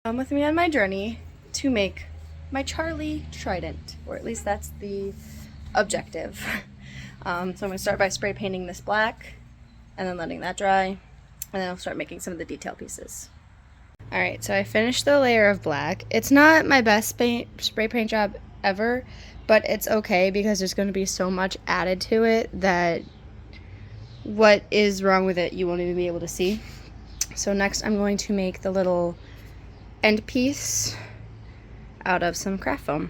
Come with me on my journey to make my Charlie Trident, or at least that's the objective. So I'm going to start by spray painting this black and then letting that dry, and then I'll start making some of the detail pieces. Alright, so I finished the layer of black. It's not my best spray paint job ever, but it's okay because there's going to be so much added to it that what is wrong with it you won't even be able to see. So next I'm going to make the little end piece out of some craft foam.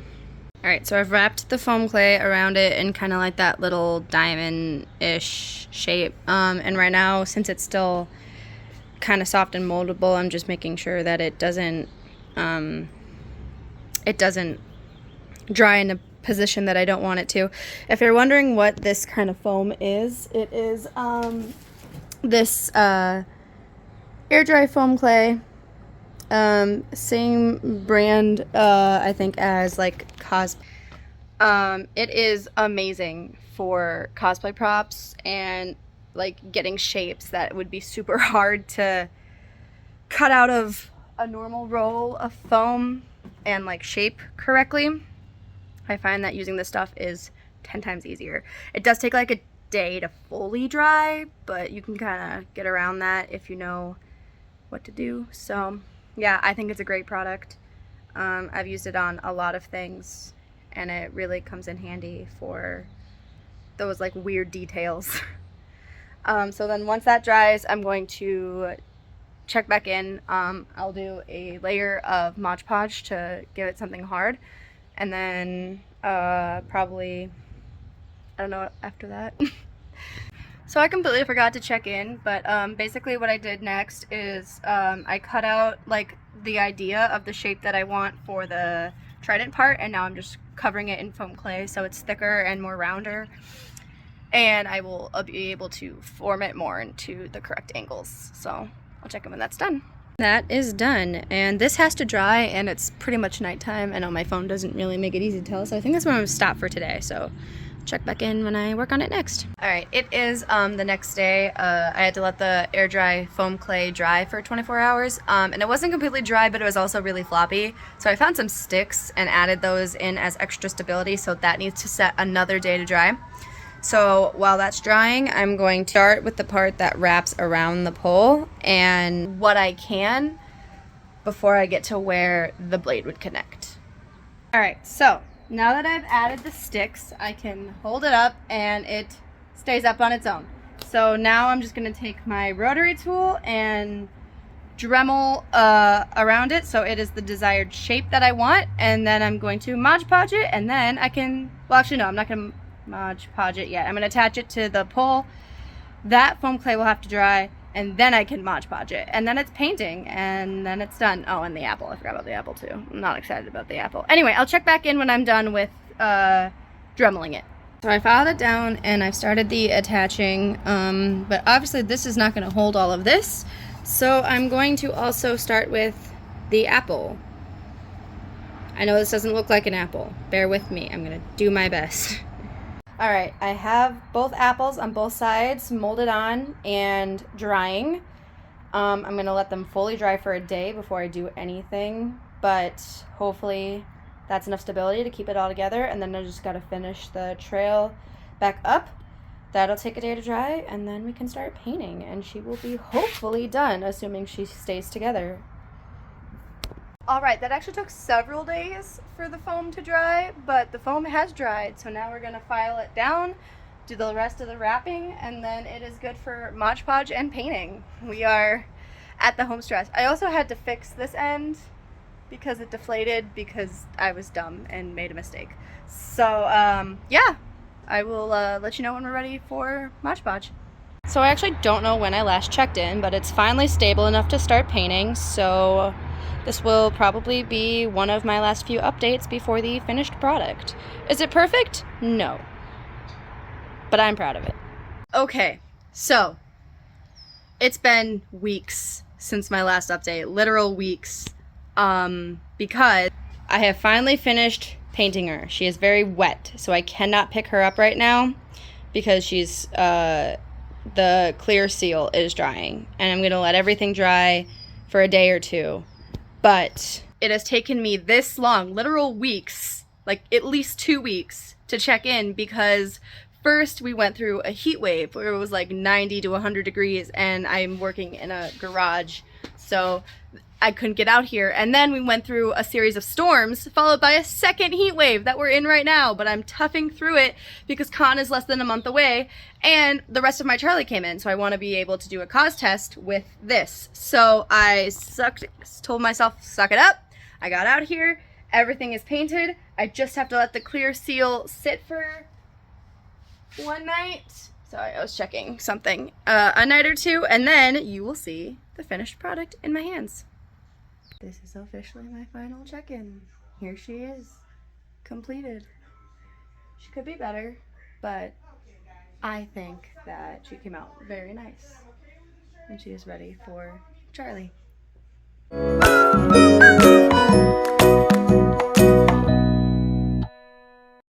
Alright, so I've wrapped the foam clay around it in kind of like that little diamond-ish shape. And right now, since it's still kind of soft and moldable, I'm just making sure that it doesn't dry in a position that I don't want it to. If you're wondering what this kind of foam is, it is this air dry foam clay. Same brand, I think, as like it is amazing for cosplay props and like getting shapes that would be super hard to cut out of a normal roll of foam and like shape correctly. I find that using this stuff is 10 times easier. It does take like a day to fully dry, but you can kind of get around that if you know what to do. So yeah, I think it's a great product. I've used it on a lot of things, and it really comes in handy for those like weird details. So then once that dries, I'm going to check back in. I'll do a layer of Mod Podge to give it something hard, and then probably, I don't know, after that. So I completely forgot to check in, but basically what I did next is I cut out like the idea of the shape that I want for the Trident part, and now I'm just covering it in foam clay so it's thicker and more rounder, and I will be able to form it more into the correct angles. So I'll check in when that's done. That is done, and this has to dry, and it's pretty much nighttime. I know my phone doesn't really make it easy to tell, so I think that's where I'm going to stop for today. So check back in when I work on it next. Alright, it is the next day. I had to let the air dry foam clay dry for 24 hours, and it wasn't completely dry, but it was also really floppy. So I found some sticks and added those in as extra stability, so that needs to set another day to dry. So while that's drying, I'm going to start with the part that wraps around the pole and what I can before I get to where the blade would connect. Alright, so now that I've added the sticks, I can hold it up and it stays up on its own. So now I'm just going to take my rotary tool and Dremel around it so it is the desired shape that I want, and then I'm going to Mod Podge it, and then I can, well actually no, I'm not going to Mod Podge it yet. I'm going to attach it to the pole. That foam clay will have to dry, and then I can Mod Podge it, and then it's painting, and then it's done. Oh, and the apple. I forgot about the apple too. I'm not excited about the apple. Anyway, I'll check back in when I'm done with dremeling it. So I filed it down and I've started the attaching, but obviously this is not going to hold all of this, so I'm going to also start with the apple. I know this doesn't look like an apple. Bear with me. I'm going to do my best. Alright, I have both apples on both sides molded on and drying. I'm going to let them fully dry for a day before I do anything, but hopefully that's enough stability to keep it all together, and then I just got to finish the trail back up. That'll take a day to dry, and then we can start painting, and she will be hopefully done, assuming she stays together. Alright, that actually took several days for the foam to dry, but the foam has dried, so now we're going to file it down, do the rest of the wrapping, and then it is good for Mod Podge and painting. We are at the home stretch. I also had to fix this end because it deflated because I was dumb and made a mistake. So, yeah, I will let you know when we're ready for Mod Podge. So I actually don't know when I last checked in, but it's finally stable enough to start painting, so this will probably be one of my last few updates before the finished product. Is it perfect? No. But I'm proud of it. Okay, so it's been weeks since my last update, literal weeks, because I have finally finished painting her. She is very wet, so I cannot pick her up right now because she's, the clear seal is drying, and I'm going to let everything dry for a day or two But it has taken me this long, literal weeks, like at least 2 weeks, to check in, because first we went through a heat wave where it was like 90 to 100 degrees, and I'm working in a garage, so I couldn't get out here. And then we went through a series of storms, followed by a second heat wave that we're in right now, but I'm toughing through it because con is less than a month away, and the rest of my Charlie came in, so I want to be able to do a cause test with this. So I told myself, suck it up. I got out here, everything is painted, I just have to let the clear seal sit for one night. Sorry, I was checking something. A night or two, and then you will see the finished product in my hands. This is officially my final check-in. Here she is, completed. She could be better, but I think that she came out very nice. And she is ready for Charlie.